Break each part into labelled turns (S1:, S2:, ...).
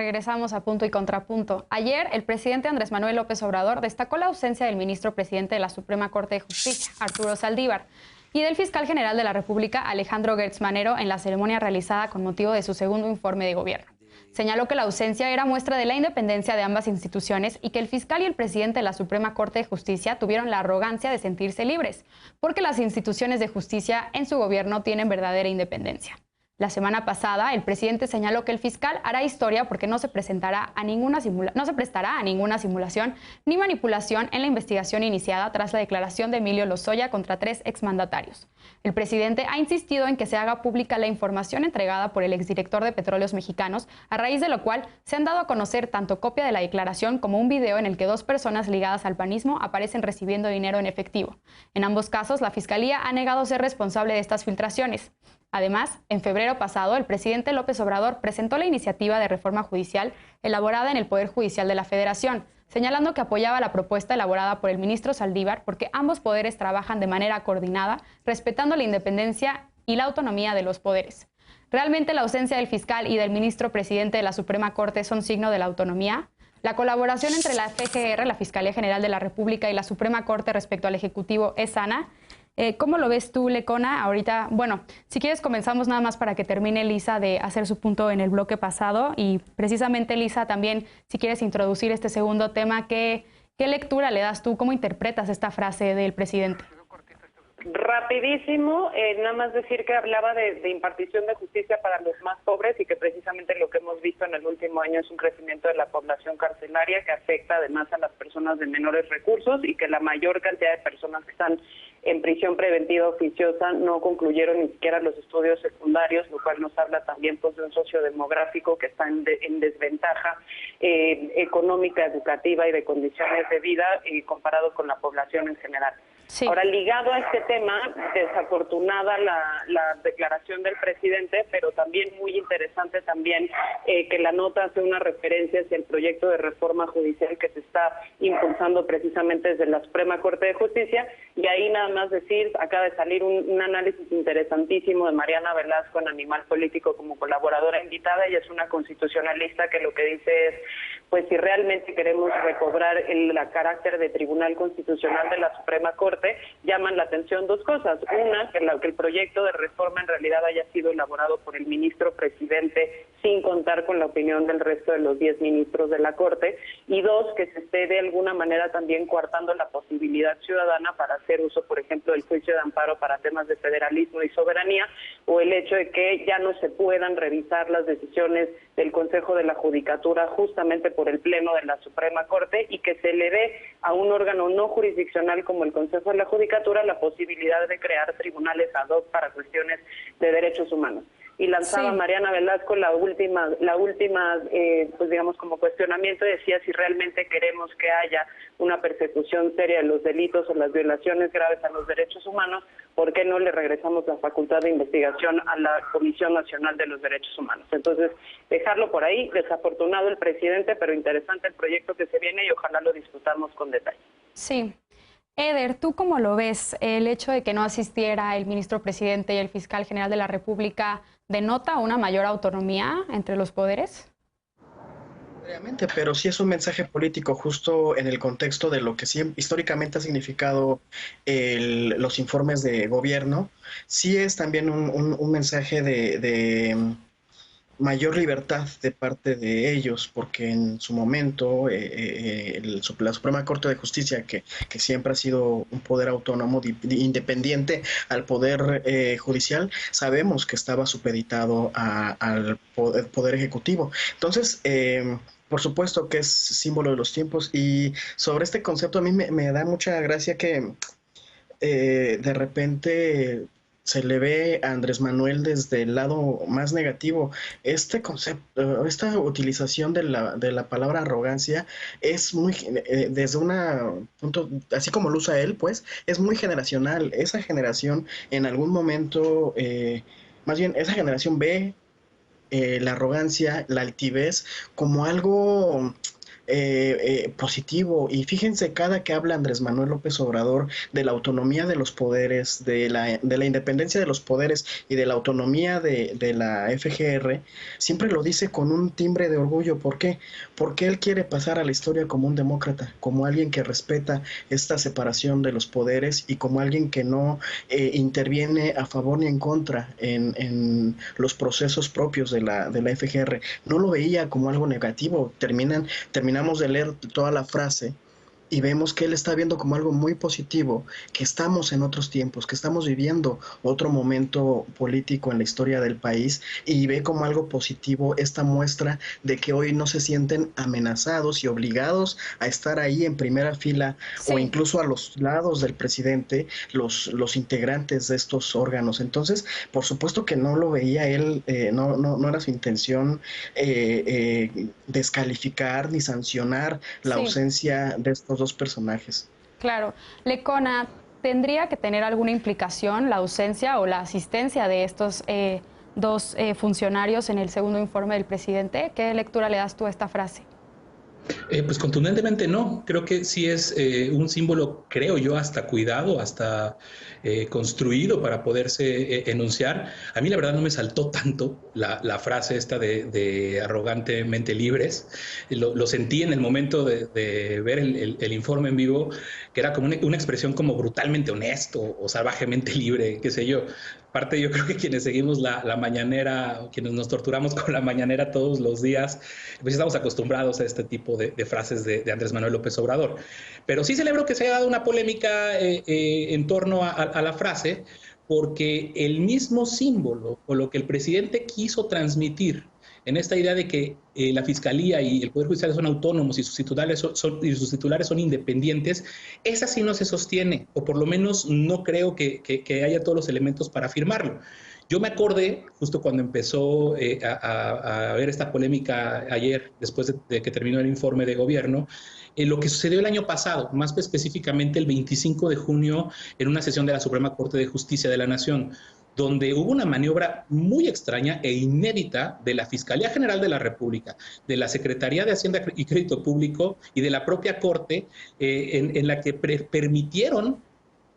S1: Regresamos a Punto y Contrapunto. Ayer, el presidente Andrés Manuel López Obrador destacó la ausencia del ministro presidente de la Suprema Corte de Justicia, Arturo Saldívar, y del fiscal general de la República, Alejandro Gertz Manero, en la ceremonia realizada con motivo de su segundo informe de gobierno. Señaló que la ausencia era muestra de la independencia de ambas instituciones y que el fiscal y el presidente de la Suprema Corte de Justicia tuvieron la arrogancia de sentirse libres, porque las instituciones de justicia en su gobierno tienen verdadera independencia. La semana pasada, el presidente señaló que el fiscal hará historia porque no se prestará a ninguna simulación ni manipulación en la investigación iniciada tras la declaración de Emilio Lozoya contra 3 exmandatarios. El presidente ha insistido en que se haga pública la información entregada por el exdirector de Petróleos Mexicanos, a raíz de lo cual se han dado a conocer tanto copia de la declaración como un video en el que 2 personas ligadas al panismo aparecen recibiendo dinero en efectivo. En ambos casos, la Fiscalía ha negado ser responsable de estas filtraciones. Además, en febrero pasado, el presidente López Obrador presentó la iniciativa de reforma judicial elaborada en el Poder Judicial de la Federación, señalando que apoyaba la propuesta elaborada por el ministro Saldívar porque ambos poderes trabajan de manera coordinada, respetando la independencia y la autonomía de los poderes. ¿Realmente la ausencia del fiscal y del ministro presidente de la Suprema Corte son signo de la autonomía? ¿La colaboración entre la FGR, la Fiscalía General de la República, y la Suprema Corte respecto al Ejecutivo es sana? ¿Cómo lo ves tú, Lecona? Ahorita, bueno, si quieres comenzamos nada más para que termine Lisa de hacer su punto en el bloque pasado y precisamente, Lisa, también si quieres introducir este segundo tema, ¿qué lectura le das tú? ¿Cómo interpretas esta frase del presidente?
S2: Rapidísimo, nada más decir que hablaba de impartición de justicia para los más pobres y que precisamente lo que hemos visto en el último año es un crecimiento de la población carcelaria que afecta además a las personas de menores recursos y que la mayor cantidad de personas que están en prisión preventiva oficiosa no concluyeron ni siquiera los estudios secundarios, lo cual nos habla también pues de un sociodemográfico que está en desventaja económica, educativa y de condiciones de vida comparado con la población en general. Sí. Ahora, ligado a este tema, desafortunada la declaración del presidente, pero también muy interesante también que la nota hace una referencia hacia el proyecto de reforma judicial que se está impulsando precisamente desde la Suprema Corte de Justicia, y ahí nada más decir, acaba de salir un análisis interesantísimo de Mariana Velasco en Animal Político como colaboradora invitada. Ella es una constitucionalista que lo que dice es, pues si realmente queremos recobrar el carácter de Tribunal Constitucional de la Suprema Corte, llaman la atención 2 cosas. Una, que el proyecto de reforma en realidad haya sido elaborado por el ministro presidente sin contar con la opinión del resto de los 10 ministros de la Corte, y 2, que se esté de alguna manera también coartando la posibilidad ciudadana para hacer uso, por ejemplo, del juicio de amparo para temas de federalismo y soberanía, o el hecho de que ya no se puedan revisar las decisiones del Consejo de la Judicatura justamente por el Pleno de la Suprema Corte y que se le dé a un órgano no jurisdiccional como el Consejo de la Judicatura la posibilidad de crear tribunales ad hoc para cuestiones de derechos humanos. Y lanzaba Mariana Velasco la última pues digamos como cuestionamiento, decía si realmente queremos que haya una persecución seria de los delitos o las violaciones graves a los derechos humanos, ¿por qué no le regresamos la facultad de investigación a la Comisión Nacional de los Derechos Humanos? Entonces, dejarlo por ahí, desafortunado el presidente, pero interesante el proyecto que se viene y ojalá lo discutamos con detalle.
S1: Sí. Eder, ¿tú cómo lo ves? ¿El hecho de que no asistiera el ministro presidente y el fiscal general de la República denota una mayor autonomía entre los poderes?
S3: Obviamente, pero sí es un mensaje político justo en el contexto de lo que históricamente ha significado los informes de gobierno. Sí es también un mensaje de mayor libertad de parte de ellos, porque en su momento la Suprema Corte de Justicia, que siempre ha sido un poder autónomo, independiente al poder judicial, sabemos que estaba supeditado al poder ejecutivo. Entonces, por supuesto que es símbolo de los tiempos, y sobre este concepto a mí me da mucha gracia que de repente se le ve a Andrés Manuel desde el lado más negativo. Este concepto, esta utilización de la palabra arrogancia es muy, desde un punto, así como lo usa él, pues, es muy generacional. Esa generación en algún momento, más bien, esa generación ve la arrogancia, la altivez, como algo positivo. Y fíjense, cada que habla Andrés Manuel López Obrador de la autonomía de los poderes, de la independencia de los poderes y de la autonomía de la FGR, siempre lo dice con un timbre de orgullo. ¿Por qué? Porque él quiere pasar a la historia como un demócrata, como alguien que respeta esta separación de los poderes y como alguien que no interviene a favor ni en contra en los procesos propios de la FGR. No lo veía como algo negativo. Terminamos de leer toda la frase y vemos que él está viendo como algo muy positivo, que estamos en otros tiempos, que estamos viviendo otro momento político en la historia del país, y ve como algo positivo esta muestra de que hoy no se sienten amenazados y obligados a estar ahí en primera fila,
S1: Sí.
S3: o incluso a los lados del presidente, los integrantes de estos órganos. Entonces, por supuesto que no lo veía él, no era su intención descalificar ni sancionar la
S1: Sí.
S3: ausencia de estos dos personajes.
S1: Claro. Lecona, ¿tendría que tener alguna implicación la ausencia o la asistencia de estos dos funcionarios en el segundo informe del presidente? ¿Qué lectura le das tú a esta frase?
S4: Pues contundentemente no. Creo que sí es un símbolo, creo yo, hasta cuidado, hasta construido para poderse enunciar. A mí la verdad no me saltó tanto la frase esta de arrogantemente libres. Lo sentí en el momento de ver el informe en vivo, que era como una expresión como brutalmente honesto o salvajemente libre, qué sé yo. Aparte, yo creo que quienes seguimos la mañanera, quienes nos torturamos con la mañanera todos los días, pues estamos acostumbrados a este tipo de frases de Andrés Manuel López Obrador. Pero sí celebro que se haya dado una polémica en torno a la frase, porque el mismo símbolo o lo que el presidente quiso transmitir en esta idea de que la Fiscalía y el Poder Judicial son autónomos y sus titulares son independientes, esa sí no se sostiene, o por lo menos no creo que haya todos los elementos para afirmarlo. Yo me acordé, justo cuando empezó a ver esta polémica ayer, después de que terminó el informe de gobierno, lo que sucedió el año pasado, más específicamente el 25 de junio, en una sesión de la Suprema Corte de Justicia de la Nación, donde hubo una maniobra muy extraña e inédita de la Fiscalía General de la República, de la Secretaría de Hacienda y Crédito Público y de la propia Corte, en la que permitieron,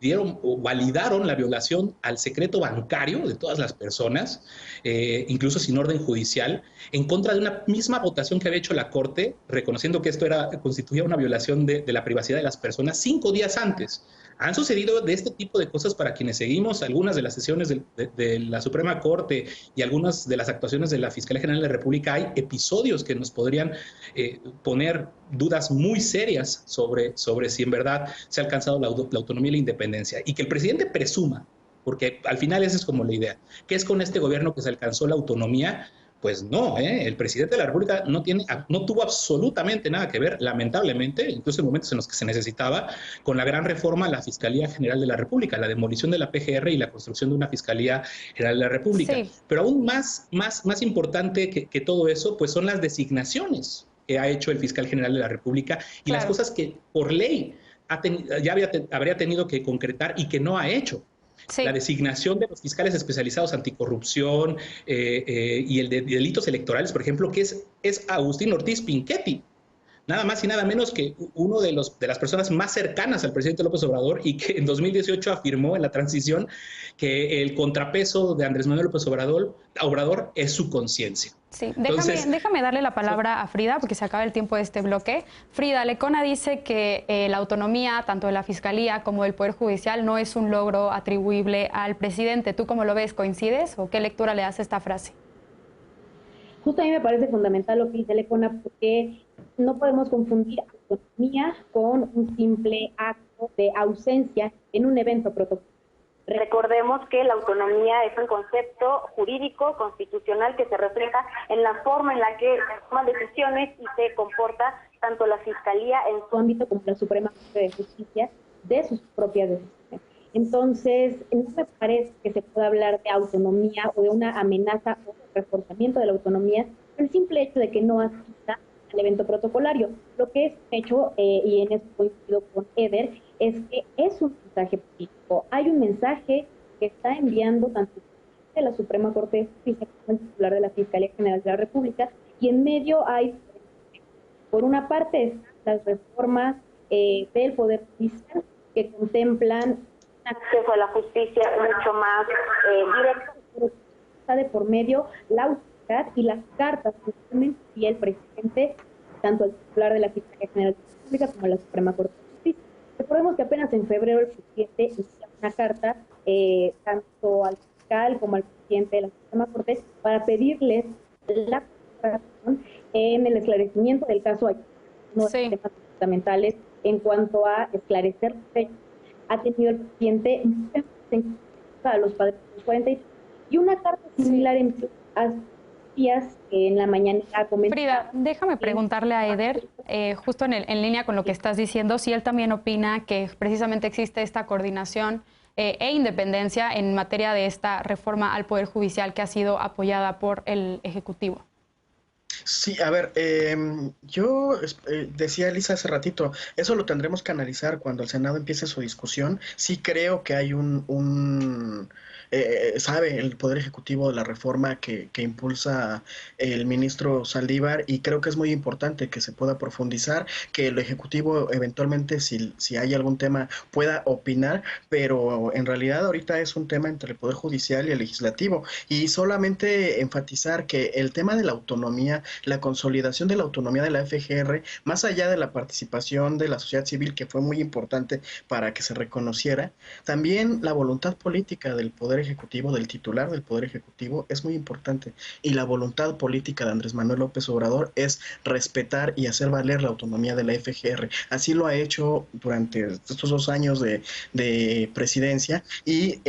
S4: dieron o validaron la violación al secreto bancario de todas las personas, incluso sin orden judicial, en contra de una misma votación que había hecho la Corte, reconociendo que esto constituía una violación de la privacidad de las personas 5 días antes. Han sucedido de este tipo de cosas para quienes seguimos algunas de las sesiones de la Suprema Corte y algunas de las actuaciones de la Fiscalía General de la República. Hay episodios que nos podrían poner dudas muy serias sobre si en verdad se ha alcanzado la autonomía y la independencia. Y que el presidente presuma, porque al final esa es como la idea, que es con este gobierno que se alcanzó la autonomía. Pues no, el presidente de la República no tuvo absolutamente nada que ver, lamentablemente, incluso en momentos en los que se necesitaba, con la gran reforma a la Fiscalía General de la República, la demolición de la PGR y la construcción de una Fiscalía General de la República. Sí. Pero aún más importante que todo eso, pues son las designaciones que ha hecho el fiscal general de la República y las cosas que por ley habría tenido que concretar y que no ha hecho. Sí. La designación de los fiscales especializados anticorrupción y el de delitos electorales, por ejemplo, que es Agustín Ortiz Pinchetti, nada más y nada menos que uno de las personas más cercanas al presidente López Obrador, y que en 2018 afirmó en la transición que el contrapeso de Andrés Manuel López Obrador es su conciencia.
S1: Sí, déjame darle la palabra a Frida, porque se acaba el tiempo de este bloque. Frida, Lecona dice que la autonomía, tanto de la Fiscalía como del Poder Judicial, no es un logro atribuible al presidente. ¿Tú cómo lo ves? ¿Coincides o qué lectura le das a esta frase?
S5: Justo a mí me parece fundamental lo que dice Lecona, porque no podemos confundir autonomía con un simple acto de ausencia en un evento protocolario. Recordemos que la autonomía es un concepto jurídico, constitucional, que se refleja en la forma en la que se toman decisiones y se comporta tanto la Fiscalía en su ámbito como la Suprema Corte de Justicia de sus propias decisiones. Entonces, no me parece que se pueda hablar de autonomía o de una amenaza o reforzamiento de la autonomía por el simple hecho de que no asista al evento protocolario. Lo que es hecho, y en eso coincido con Eder, es que es un mensaje político. Hay un mensaje que está enviando tanto el presidente de la Suprema Corte de Justicia como el titular de la Fiscalía General de la República, y en medio hay Por una parte están las reformas del Poder Judicial que contemplan un acceso a la justicia mucho más directo, está de por medio la autoridad y las cartas que y el presidente, tanto el titular de la Fiscalía General de la República como la Suprema Corte de Justicia. Recordemos que apenas en febrero el presidente inició una carta tanto al fiscal como al presidente de la Suprema Corte para pedirles la colaboración en el esclarecimiento del caso Ayotzinapa, uno de los temas fundamentales en cuanto a esclarecer hechos. Ha tenido el presidente a los padres de los 43 y una carta similar en días en la mañana comentaba.
S1: Frida, déjame preguntarle a Eder, justo en línea con lo que estás diciendo, si él también opina que precisamente existe esta coordinación e independencia en materia de esta reforma al Poder Judicial que ha sido apoyada por el Ejecutivo.
S3: Sí, a ver, yo decía Elisa hace ratito, eso lo tendremos que analizar cuando el Senado empiece su discusión. Sí creo que hay sabe el Poder Ejecutivo de la reforma que impulsa el ministro Saldívar, y creo que es muy importante que se pueda profundizar, que el Ejecutivo eventualmente, si hay algún tema, pueda opinar, pero en realidad ahorita es un tema entre el Poder Judicial y el Legislativo, y solamente enfatizar que el tema de la autonomía, la consolidación de la autonomía de la FGR, más allá de la participación de la sociedad civil, que fue muy importante para que se reconociera, también la voluntad política del Poder Ejecutivo, del titular del Poder Ejecutivo, es muy importante, y la voluntad política de Andrés Manuel López Obrador es respetar y hacer valer la autonomía de la FGR. Así lo ha hecho durante estos 2 años de presidencia, y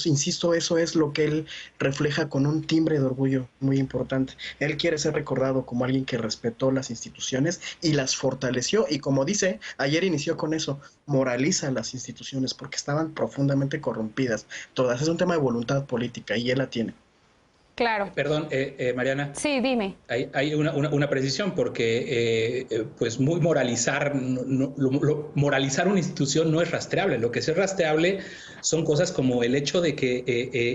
S3: insisto, eso es lo que él refleja con un timbre de orgullo muy importante. Él quiere ser recordado como alguien que respetó las instituciones y las fortaleció, y como dice, ayer inició con eso, moraliza las instituciones porque estaban profundamente corrompidas todas. Es un tema de voluntad política y él la tiene.
S1: Claro.
S4: Perdón, Mariana.
S1: Sí, dime.
S4: Hay una precisión, porque pues muy moralizar una institución no es rastreable. Lo que sí es rastreable son cosas como el hecho de que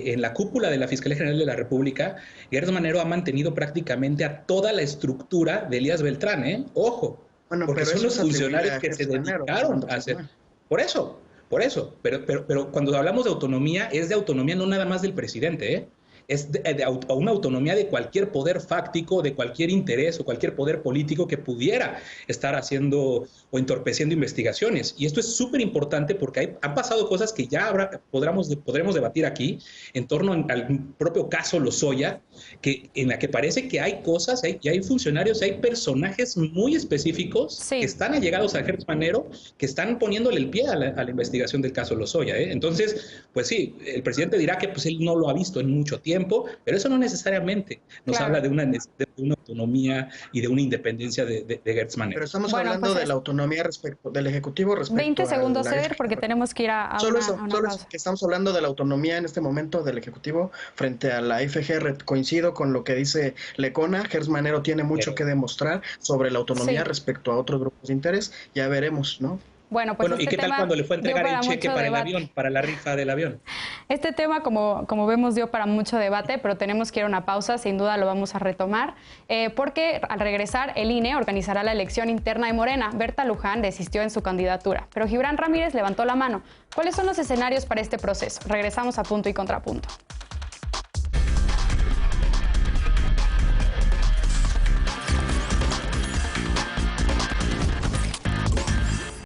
S4: en la cúpula de la Fiscalía General de la República, Gertz Manero ha mantenido prácticamente a toda la estructura de Elías Beltrán, ¿eh? Ojo, bueno, porque son los funcionarios que se dedicaron a hacer. Por eso. Pero cuando hablamos de autonomía, es de autonomía no nada más del presidente, ¿eh? Es una autonomía de cualquier poder fáctico, de cualquier interés o cualquier poder político que pudiera estar haciendo o entorpeciendo investigaciones. Y esto es súper importante porque han pasado cosas que ya podremos debatir aquí en torno al propio caso Lozoya, en la que parece que hay cosas, hay funcionarios, hay personajes muy específicos que están allegados a Gertz Manero, que están poniéndole el pie a la investigación del caso Lozoya, ¿eh? Entonces, pues sí, el presidente dirá que pues, él no lo ha visto en mucho tiempo, pero eso no necesariamente nos habla de una autonomía y de una independencia de Gertz Manero.
S3: Pero estamos hablando de la autonomía del Ejecutivo respecto
S1: 20 segundos, Eder, porque tenemos que ir a
S3: solo
S1: una pausa.
S3: Es que estamos hablando de la autonomía en este momento del Ejecutivo frente a la FGR. Coincido con lo que dice Lecona, Gertz Manero tiene mucho que demostrar sobre la autonomía respecto a otros grupos de interés. Ya veremos, ¿no?
S1: Bueno, pues
S4: ¿y qué tal cuando le fue a entregar el cheque para el avión, para la rifa del avión?
S1: Este tema, como vemos, dio para mucho debate, pero tenemos que ir a una pausa, sin duda lo vamos a retomar, porque al regresar el INE organizará la elección interna de Morena. Berta Luján desistió en su candidatura, pero Gibran Ramírez levantó la mano. ¿Cuáles son los escenarios para este proceso? Regresamos a Punto y Contrapunto.